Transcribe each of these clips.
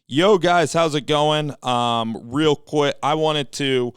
Yo, guys, how's it going? Real quick, I wanted to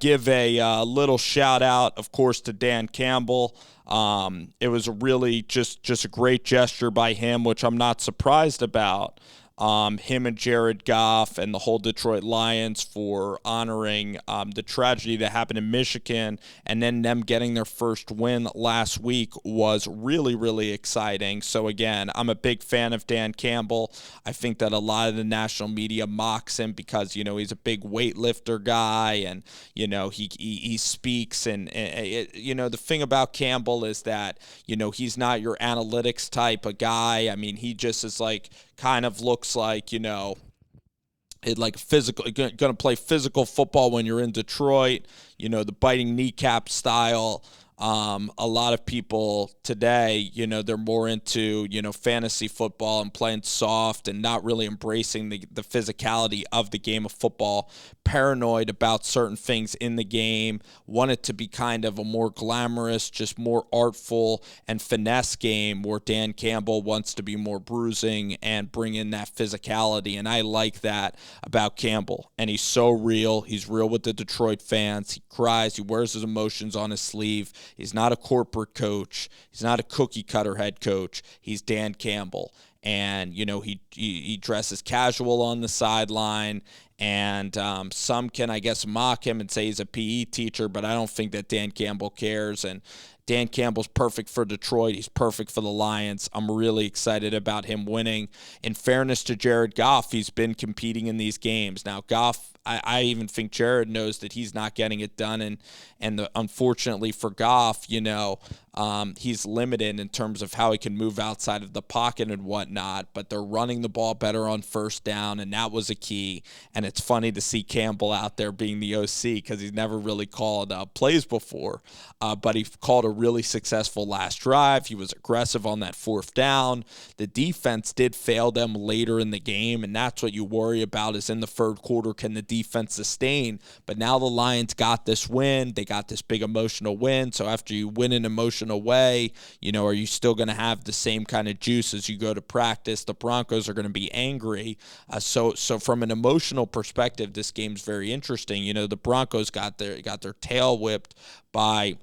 give a little shout out, of course, to Dan Campbell. It was really just a great gesture by him, which I'm not surprised about. Him and Jared Goff and the whole Detroit Lions for honoring the tragedy that happened in Michigan, and then them getting their first win last week was really, really exciting. So again, I'm a big fan of Dan Campbell. I think that a lot of the national media mocks him because he's a big weightlifter guy, and he speaks, and the thing about Campbell is that he's not your analytics type of guy. I mean, he just is like kind of looks like it like physical, going to play physical football when you're in Detroit, the biting kneecap style. A lot of people today, they're more into, fantasy football and playing soft and not really embracing the physicality of the game of football, paranoid about certain things in the game, want it to be kind of a more glamorous, just more artful and finesse game where Dan Campbell wants to be more bruising and bring in that physicality. And I like that about Campbell. And he's so real. He's real with the Detroit fans. He cries. He wears his emotions on his sleeve. He's not a corporate coach. He's not a cookie cutter head coach. He's Dan Campbell. And, he dresses casual on the sideline. And some can, I guess, mock him and say he's a PE teacher, but I don't think that Dan Campbell cares. And Dan Campbell's perfect for Detroit. He's perfect for the Lions. I'm really excited about him winning. In fairness to Jared Goff, he's been competing in these games. Now, Goff, I even think Jared knows that he's not getting it done, and unfortunately for Goff, he's limited in terms of how he can move outside of the pocket and whatnot, but they're running the ball better on first down, and that was a key. And it's funny to see Campbell out there being the OC because he's never really called plays before, but he called a really successful last drive. He was aggressive on that fourth down. The defense did fail them later in the game, and that's what you worry about is in the third quarter, can the defense sustain? But now the Lions got this win. They got this big emotional win. So after you win an emotional way, are you still going to have the same kind of juice as you go to practice? The Broncos are going to be angry. So from an emotional perspective, this game's very interesting. The Broncos got their tail whipped by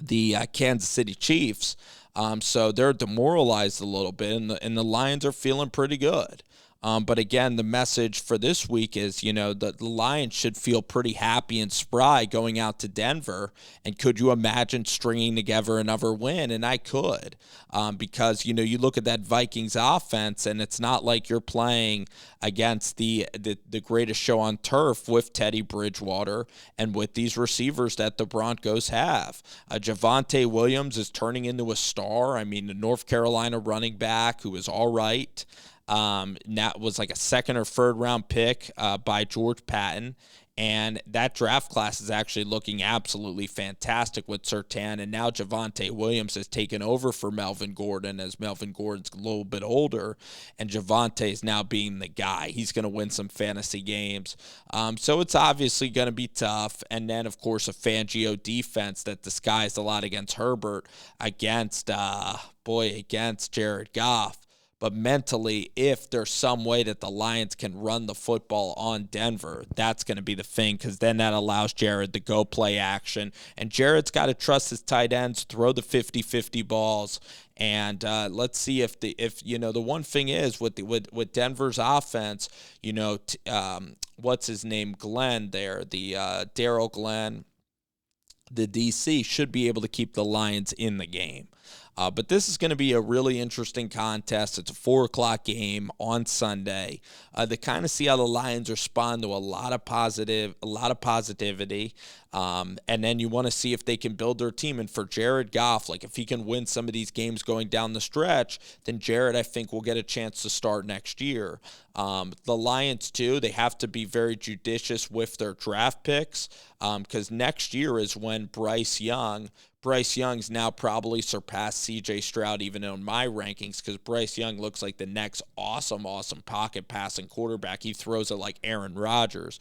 the Kansas City Chiefs. So they're demoralized a little bit, and the Lions are feeling pretty good. But again, the message for this week is, the Lions should feel pretty happy and spry going out to Denver. And could you imagine stringing together another win? And I could, because, you look at that Vikings offense, and it's not like you're playing against the greatest show on turf with Teddy Bridgewater and with these receivers that the Broncos have. Javonte Williams is turning into a star. I mean, the North Carolina running back who is all right. That was like a second or third round pick by George Patton. And that draft class is actually looking absolutely fantastic with Surtain. And now Javonte Williams has taken over for Melvin Gordon as Melvin Gordon's a little bit older. And Javonte is now being the guy. He's going to win some fantasy games. So it's obviously going to be tough. And then, of course, a Fangio defense that disguised a lot against Herbert, against Jared Goff. But mentally, if there's some way that the Lions can run the football on Denver, that's going to be the thing, because then that allows Jared to go play action. And Jared's got to trust his tight ends, throw the 50-50 balls. And let's see if the one thing is with Denver's offense, what's his name, Glenn there, the Darrell Glenn, the DC should be able to keep the Lions in the game. But this is going to be a really interesting contest. It's a 4 o'clock game on Sunday. To kind of see how the Lions respond to a lot of positivity. And then you want to see if they can build their team. And for Jared Goff, like if he can win some of these games going down the stretch, then Jared, I think, will get a chance to start next year. The Lions, too, they have to be very judicious with their draft picks, because next year is when Bryce Young's now probably surpassed C.J. Stroud even in my rankings, because Bryce Young looks like the next awesome pocket passing quarterback. He throws it like Aaron Rodgers.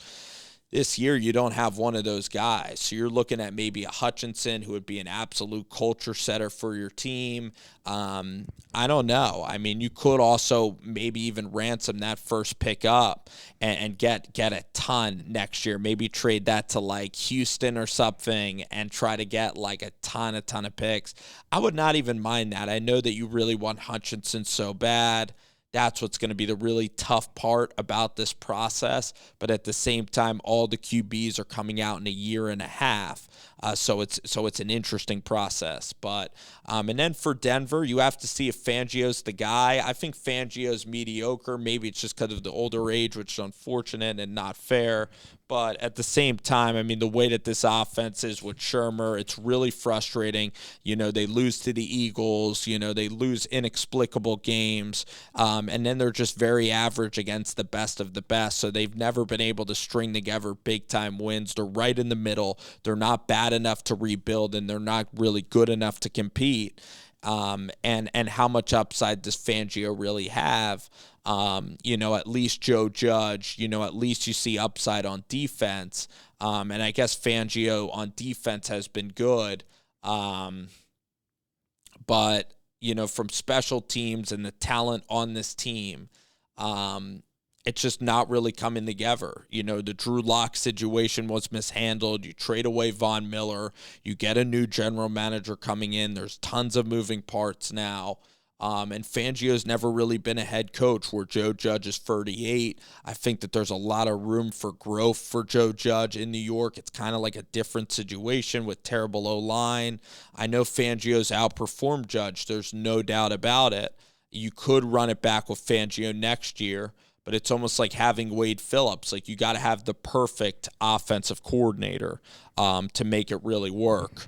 This year, you don't have one of those guys. So you're looking at maybe a Hutchinson who would be an absolute culture setter for your team. I don't know. I mean, you could also maybe even ransom that first pick up and get a ton next year. Maybe trade that to like Houston or something and try to get like a ton of picks. I would not even mind that. I know that you really want Hutchinson so bad. That's what's going to be the really tough part about this process. But at the same time, all the QBs are coming out in a year and a half. So it's an interesting process. But and then for Denver, you have to see if Fangio's the guy. I think Fangio's mediocre. Maybe it's just because of the older age, which is unfortunate and not fair. But at the same time, I mean, the way that this offense is with Shermer, it's really frustrating. You know, they lose to the Eagles. You know, they lose inexplicable games. And then they're just very average against the best of the best. So they've never been able to string together big-time wins. They're right in the middle. They're not bad enough to rebuild, and they're not really good enough to compete. And how much upside does Fangio really have? You know, at least Joe Judge, you know, at least you see upside on defense. And I guess Fangio on defense has been good. But, you know, from special teams and the talent on this team, it's just not really coming together. You know, the Drew Lock situation was mishandled. You trade away Von Miller. You get a new general manager coming in. There's tons of moving parts now. And Fangio's never really been a head coach where Joe Judge is 38. I think that there's a lot of room for growth for Joe Judge in New York. It's kind of like a different situation with terrible O-line. I know Fangio's outperformed Judge. There's no doubt about it. You could run it back with Fangio next year, but it's almost like having Wade Phillips. Like, you got to have the perfect offensive coordinator to make it really work.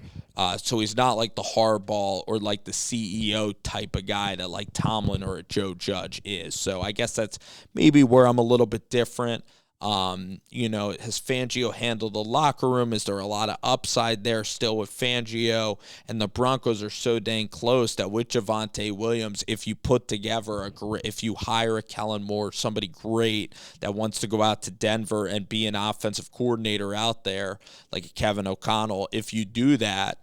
So he's not like the Harbaugh or like the CEO type of guy that like Tomlin or a Joe Judge is. So I guess that's maybe where I'm a little bit different. You know, has Fangio handled the locker room? Is there a lot of upside there still with Fangio? And the Broncos are so dang close that with Javonte Williams, if you put together if you hire a Kellen Moore, somebody great that wants to go out to Denver and be an offensive coordinator out there, like a Kevin O'Connell, if you do that,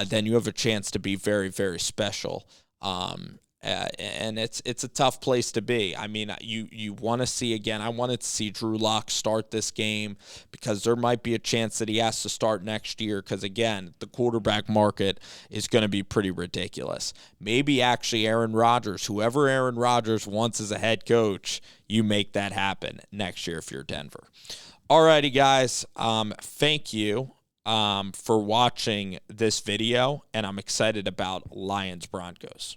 then you have a chance to be very, very special. And it's a tough place to be. I mean, you want to see, again, I wanted to see Drew Lock start this game because there might be a chance that he has to start next year because, again, the quarterback market is going to be pretty ridiculous. Maybe actually Aaron Rodgers, whoever Aaron Rodgers wants as a head coach, you make that happen next year if you're Denver. Alrighty, guys. Thank you for watching this video, and I'm excited about Lions-Broncos.